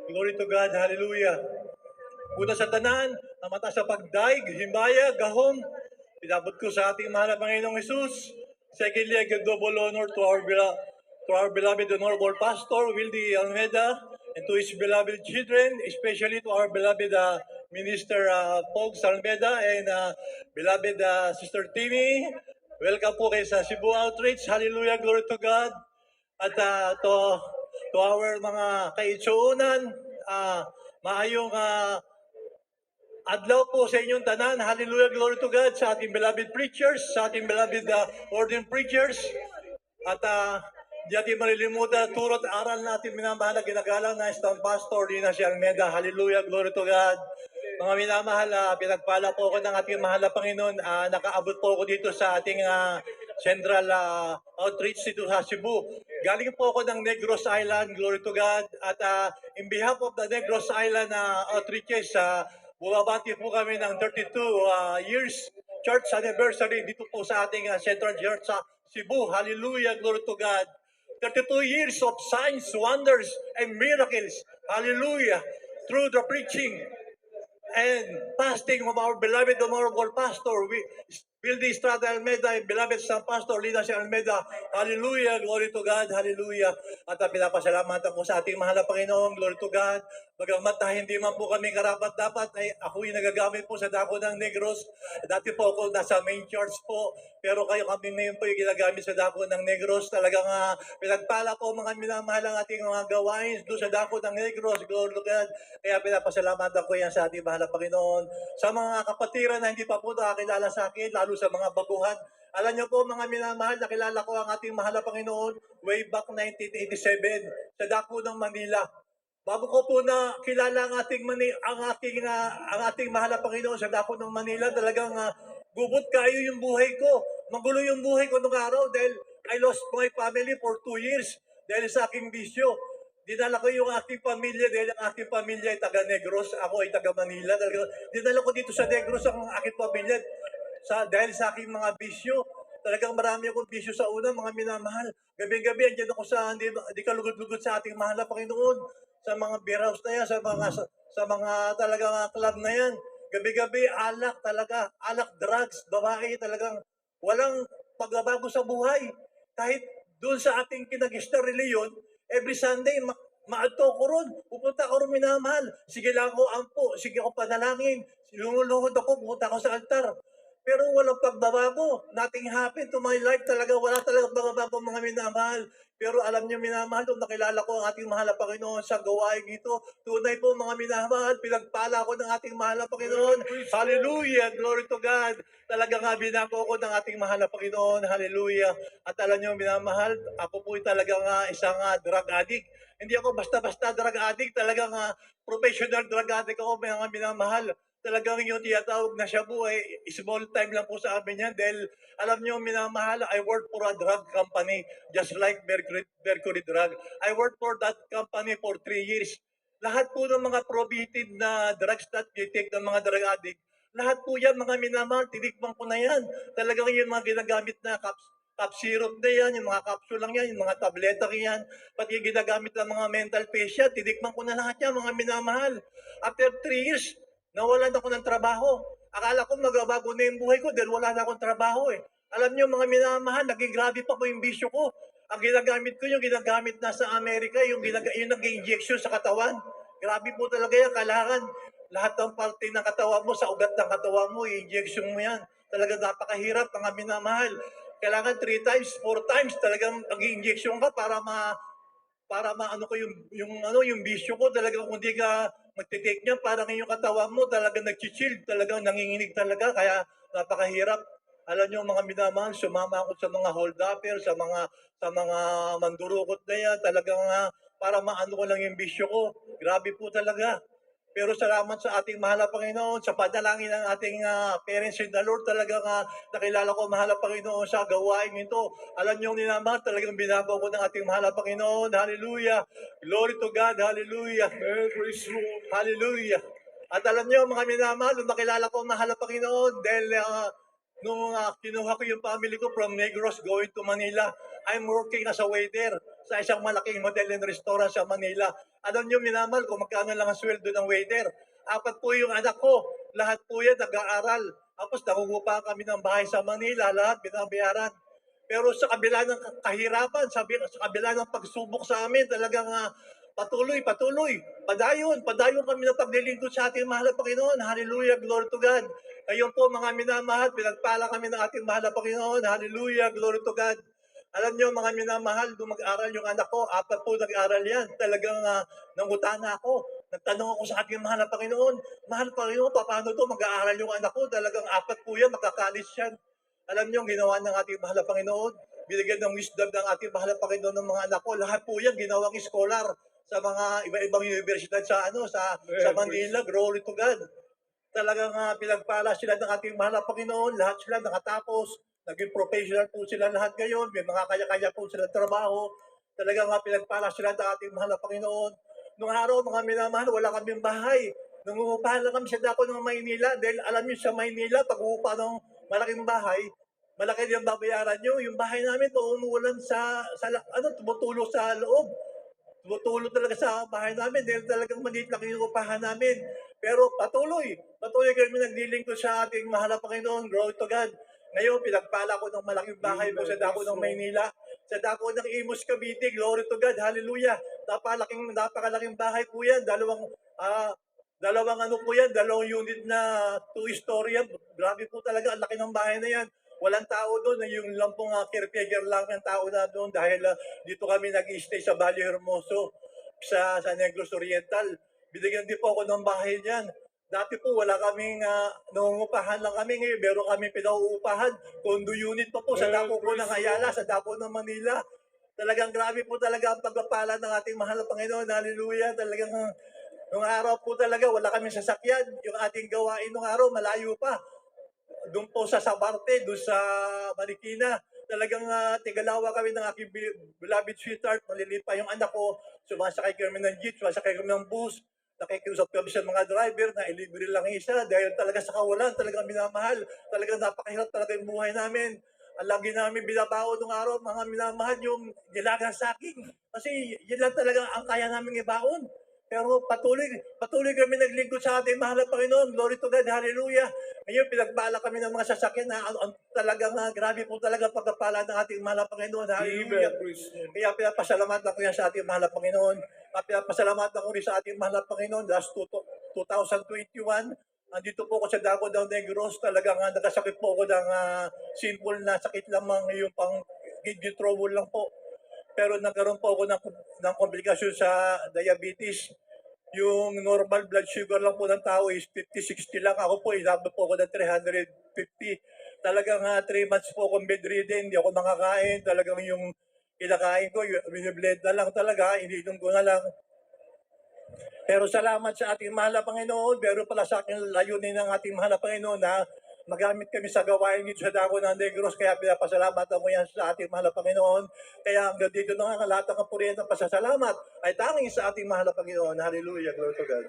Glory to God. Hallelujah. Una sa tanan, namata sa pagdaig, himbaya, gahom, pinabot ko sa ating mahal na Panginoong Jesus. Secondly, I give double honor to our beloved Honorable Pastor, Wildy Almeida, and to his beloved children, especially to our beloved Minister Pogs Almeida and beloved Sister Timmy. Welcome po kayo sa Cebu Outreach. Hallelujah, glory to God. At to our mga kaitsuunan, maayong adlaw po sa inyong tanan. Hallelujah, glory to God sa ating beloved preachers, sa ating beloved ordained preachers. At di natin malilimutan, turot aral natin minamahal na ginagalang na Isang Pastor Lina si Almeida. Hallelujah, glory to God. Mga minamahal, pinagpala po ako ng ating mahal na Panginoon. Nakaabot po ako dito sa ating Central Outreach dito sa Cebu. Galing po ako ng Negros Island, glory to God. At in behalf of the Negros Island Outreaches, bumabati po kami ng 32 years church anniversary dito po sa ating Central Church sa Cebu. Hallelujah, glory to God. 32 years of signs, wonders, and miracles. Hallelujah. Through the preaching and fasting of our beloved Honorable Pastor, Wildy Estrada Almeida, and beloved San Pastor Lina si Almeida. Hallelujah, glory to God, hallelujah. At pinapasalamat ako sa ating mahal na Panginoon, glory to God. Bagamat hindi man po kami karapat-dapat, ay ako'y nagagamit po sa dako ng Negros. Dati po ako nasa main church po, pero kayo kami ngayon po yung ginagamit sa dako ng Negros. Talagang pinagpala po mga minamahal ang ating mga gawain doon sa dako ng Negros, glory to God. Kaya pinapasalamat ako yan sa ating mahal na Panginoon. Sa mga kapatiran na hindi pa po nakakilala sa akin, lalo sa mga baguhan, alam niyo po mga minamahal, nakilala ko ang ating mahal na Panginoon way back 1987 sa dako ng Manila. Bago ko po na kilala ang ating mahal na Panginoon sa dako ng Manila, talagang gubot kayo yung buhay ko. Magulo yung buhay ko nung araw dahil I lost my family for 2 years dahil sa aking bisyo. Dinala ko yung aking pamilya dahil ang aking pamilya ay taga Negros, ako ay taga Manila. Dinala ko dito sa Negros ang aking pamilya dahil sa aking mga bisyo. Talagang marami akong bisyo sa una, mga minamahal. Gabi-gabi, andyan ako hindi ka lugod-lugod sa ating mahal na Panginoon. Sa mga beer house na yan, sa mga talagang club na yan. Gabi-gabi, alak talaga. Alak, drugs, babae, talagang walang pagbabago sa buhay. Kahit doon sa ating kinag-star reliyon, every Sunday, maadto ko ron. Pupunta ko ron minamahal. Sige lang ako ampo. Sige ako panalangin. Lumuluhod ako. Pupunta ako sa altar. Pero walang pagbabago. Nothing happened to my life talaga. Wala talagang pagbabago mga minamahal. Pero alam niyo minamahal, nung nakilala ko ang ating mahal na Panginoon sa gawain ito, tunay po mga minamahal, pinagpala ko ng ating mahal na Panginoon. Hallelujah! Glory to God! Talaga nga binako ko ng ating mahal na Panginoon. Hallelujah! At alam niyo minamahal, ako po talagang isang drug addict. Hindi ako basta-basta drug addict, talagang professional drug addict ako mga minamahal. Talagang yung tinatawag na shabu ay small time lang po sa amin yan dahil alam nyo minamahal, I work for a drug company just like Mercury Drug. I worked for that company for 3 years. Lahat po ng mga prohibited na drugs that you take ng mga drug addict, lahat po yan mga minamahal, tinikman ko na yan. Talagang yung mga ginagamit na cup syrup na yan, yung mga capsule lang yan, yung mga tableta yan, pati yung ginagamit ng mga mental patient, tinikman ko na lahat yan mga minamahal. After 3 years, nawalan ako ng trabaho. Akala ko magbabago na yung buhay ko dahil wala na akong trabaho eh. Alam niyo mga minamahal, naging grabe pa po yung bisyo ko. Ang ginagamit ko yung ginagamit na sa Amerika, yung nag-injection sa katawan. Grabe po talaga yan. Kailangan lahat ng parte ng katawan mo, sa ugat ng katawan mo, i-injection mo yan. Talaga napakahirap mga minamahal. Kailangan 3 times, 4 times talagang mag-injection ka para maano ko yung bisyo ko talaga kung di ka magte-take niya parang yung katawan mo talaga nagchi-chill talaga nanginginig talaga kaya napakahirap. Alam niyo mga minamahal, sumama ako sa mga hold-upper, sa mga mandurukot na yan, talagang para maano ko lang yung bisyo ko. Grabe po talaga. Pero salamat sa ating mahal na Panginoon, sa panalangin ng ating parents in the Lord, talagang nakilala ko mahal na Panginoon sa gawain ito. Alam niyo ninaman, talagang binago ko ng ating mahal na Panginoon. Hallelujah! Glory to God! Hallelujah! Hallelujah! At alam niyo mga minamahal, nung nakilala ko mahal na Panginoon, dahil nung kinuha ko yung family ko from Negros going to Manila, I'm working as a waiter. sa isang malaking hotel and restaurant sa Manila. Alam niyo, minamahal, kung magkano lang ang sweldo ng waiter. 4 po yung anak ko, lahat po yan nag-aaral. Tapos nangungupa kami ng bahay sa Manila, lahat binabayaran. Pero sa kabila ng kahirapan, sa kabila ng pagsubok sa amin, talagang patuloy, padayon kami ng paglilingkod sa ating mahal na Panginoon. Hallelujah, glory to God. Ngayon po mga minamahal, pinagpala kami ng ating mahal na Panginoon. Hallelujah, glory to God. Alam niyo mga minamahal, nung mag-aral yung anak ko, 4 po nag-aral yan. Talagang nangutana ako. Nagtanong ako sa ating mahal na Panginoon, mahal Panginoon, paano to mag-aaral yung anak ko? Talagang 4 po yan, magkakalis yan. Alam niyo ang ginawa ng ating mahal na Panginoon? Binigyan ng wisdom ng ating mahal na Panginoon ng mga anak ko. Lahat po yan ginawang scholar sa mga iba-ibang universidad sa Manila. Glory to God. Talagang pinagpala sila ng ating mahal na Panginoon. Lahat sila nakatapos. Naging professional po sila lahat ngayon. May mga kanya-kanya po sila trabaho. Talagang pinagpala sila ng ating mahal na Panginoon. Noong araw, mga minamahal, wala kaming bahay. Nangungupahan lang kami sa dako ng Maynila. Dahil alam niyo sa Maynila, pag uupa ng malaking bahay, malaki din ang babayaran nyo. Yung bahay namin, umuulan tumutulo sa loob. Tumutulo talaga sa bahay namin dahil talagang maliit lang yung upahan namin. Pero patuloy kami naglilingkod sa ating mahal na Panginoon. Glory to God. Ngayon, pinagpala ko ng malaking bahay po sa dako ng Maynila, sa dako ng Imus, Cavite. Glory to God. Hallelujah. Napakalaking bahay po yan. Dalawang po yan, dalawang unit na 2-story yan. Grabe po talaga, ang laki ng bahay na yan. Walang tao doon, yung lang pong caretaker lang ang tao na doon dahil dito kami nag-stay sa Valle Hermoso, sa Negros Oriental. Binigyan din po ako ng bahay diyan. Dati po wala kaming, nangungupahan lang kami ngayon, meron kami pinauupahan. Condo unit pa po sa dako po ng Ayala, sa dako ng Manila. Talagang grabe po talaga ang pagpapala ng ating mahal na Panginoon. Hallelujah. Talagang nung araw po talaga wala kaming sasakyan. Yung ating gawain nung araw malayo pa. Doon po sa Sabarte, doon sa Marikina, talagang tigalawa kami ng aking beloved sweetheart, maliliit pa yung anak ko, sumasakay kami ng jeep, sumasakay kami ng bus, nakikiusap kami sa mga driver na ilibre lang isa dahil talaga sa kawalan, talagang minamahal, talagang napakahirap talaga yung buhay namin. Ang lagi namin binabaon nung araw, mga minamahal, yung nilagang saging. Kasi yun lang talaga ang kaya namin ibaon. Pero patuloy kami naglingkod sa ating mahal na Panginoon. Glory to God, hallelujah. Ngayon, pinagpala kami ng mga sasakyan na talagang grabe po talaga pagpapala ng ating mahal na Panginoon. Hallelujah. Kaya pinapasalamatan ko yan sa ating mahal na Panginoon. At pinapasalamatan ko rin sa ating mahal na Panginoon. Last 2021, andito po ako sa Davao del Negros. Talagang nagkasakit po ako ng simple na sakit lamang, yung pang kidney trouble lang po. Pero nagkaroon po ako ng komplikasyon sa diabetes. Yung normal blood sugar lang po ng tao is 50-60 lang. Ako po, inabot po ako ng 350. Talagang 3 months po akong bedridden, hindi ako makakain. Talagang yung kinakain ko, biniblend na lang talaga, ininom ko na lang. Pero salamat sa ating mahal na Panginoon. Pero pala sa akin layunin ng ating mahal na Panginoon na magamit kami sa gawain dito sa Davao ng Negros. Kaya pinapasalamatan mo yan sa ating mahal na Panginoon. Kaya hanggang dito na nga lahat ng kapurihan ng pasasalamat ay tanging sa ating mahal na Panginoon. Hallelujah. Glory to God.